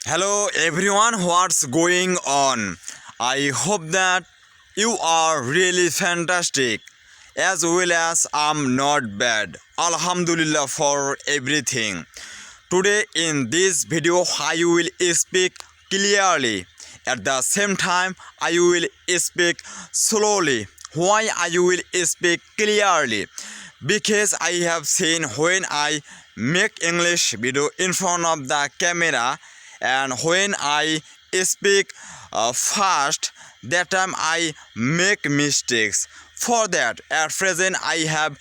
Hello everyone, what's going on? I hope that you are really fantastic as well as I'm not bad. Alhamdulillah for everything. Today in this video I will speak clearly. At the same time I will speak slowly. Why I will speak clearly? Because I have seen when I make English video in front of the camera and when I speak fast, that time I make mistakes. For that, at present I have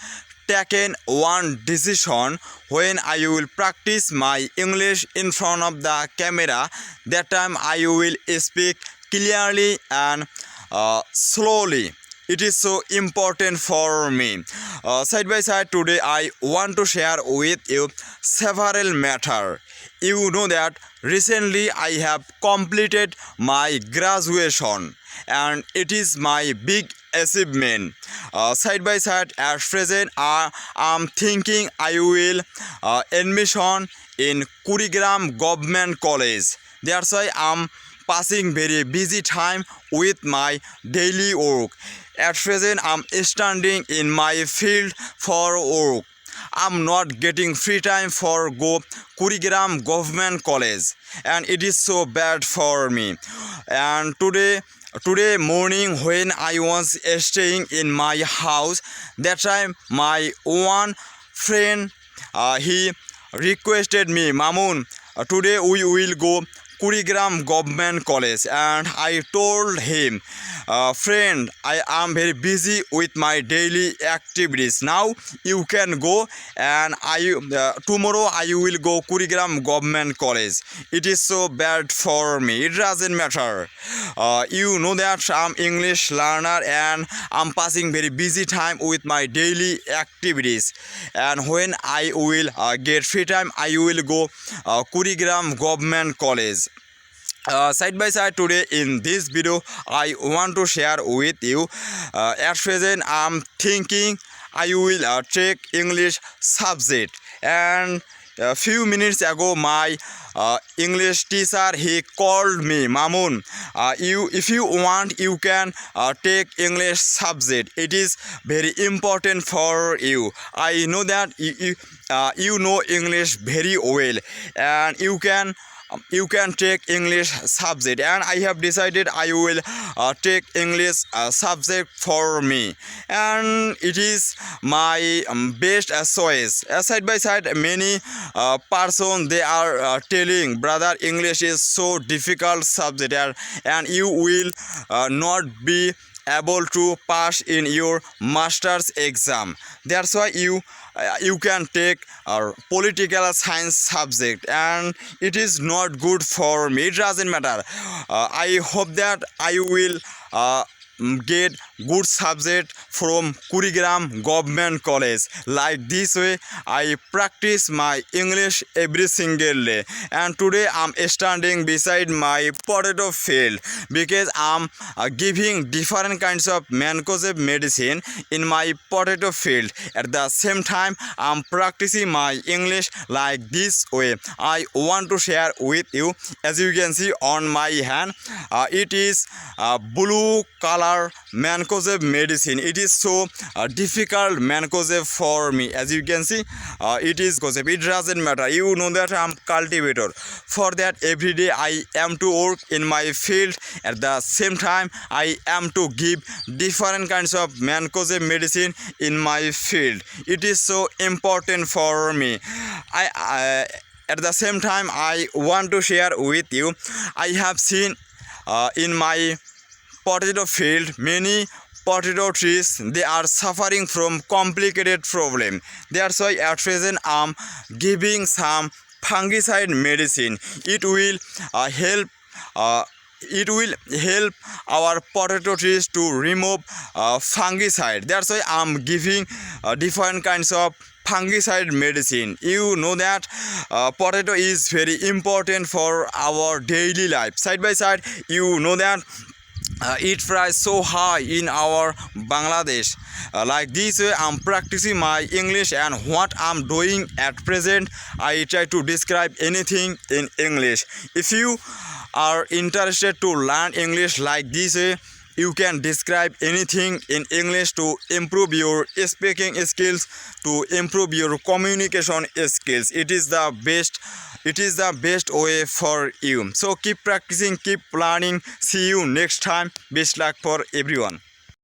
taken one decision. When I will practice my English in front of the camera, that time I will speak clearly and slowly. It is so important for me. Side by side today I want to share with you several matter. You know that recently I have completed my graduation and it is my big achievement. Side by side at present I'm thinking I will admission in Kurigram Government College. That's why I'm passing very busy time with my daily work. At present I'm standing in my field for work. I'm not getting free time for go Kurigram Government College and it is so bad for me. And today morning when I was staying in my house, that time my one friend he requested me, Mamun, today we will go Kurigram Government College, and I told him, friend, I am very busy with my daily activities. Now you can go, and tomorrow I will go Kurigram Government College. It is so bad for me. It doesn't matter. You know that I'm English learner and I'm passing very busy time with my daily activities. And when I will get free time, I will go Kurigram Government College. Side by side today in this video I want to share with you at present I'm thinking I will take English subject, and a few minutes ago my English teacher he called me, Mamun, you if you want you can take English subject. It is very important for you. I know that you know English very well and you can take English subject, and I have decided I will take English subject for me, and it is my best choice. Side by side many person they are telling, brother, English is so difficult subject and you will not be able to pass in your master's exam. That's why you can take political science subject, and it is not good for me. It doesn't matter. I hope that I will get good subject from Kurigram Government College. Like this way I practice my English every single day, and today I'm standing beside my potato field because I'm giving different kinds of mancozeb medicine in my potato field. At the same time I'm practicing my English like this way. I want to share with you. As you can see on my hand, it is blue color mancozeb medicine. It is so difficult mancozeb for me. As you can see, it is mancozeb. It doesn't matter. You know that I'm cultivator. For that every day I am to work in my field. At the same time I am to give different kinds of mancozeb medicine in my field. It is so important for me. At the same time I want to share with you, I have seen in my potato field many potato trees they are suffering from complicated problem. That's why at present I'm giving some fungicide medicine. It will help our potato trees to remove fungicide. That's why I'm giving different kinds of fungicide medicine. You know that potato is very important for our daily life. Side by side you know that eat price so high in our Bangladesh. Like this way, I'm practicing my English, and what I'm doing at present, I try to describe anything in English. If you are interested to learn English like this way, you can describe anything in English to improve your speaking skills, to improve your communication skills. It is the best way for you. So keep practicing, keep learning. See you next time. Best luck for everyone.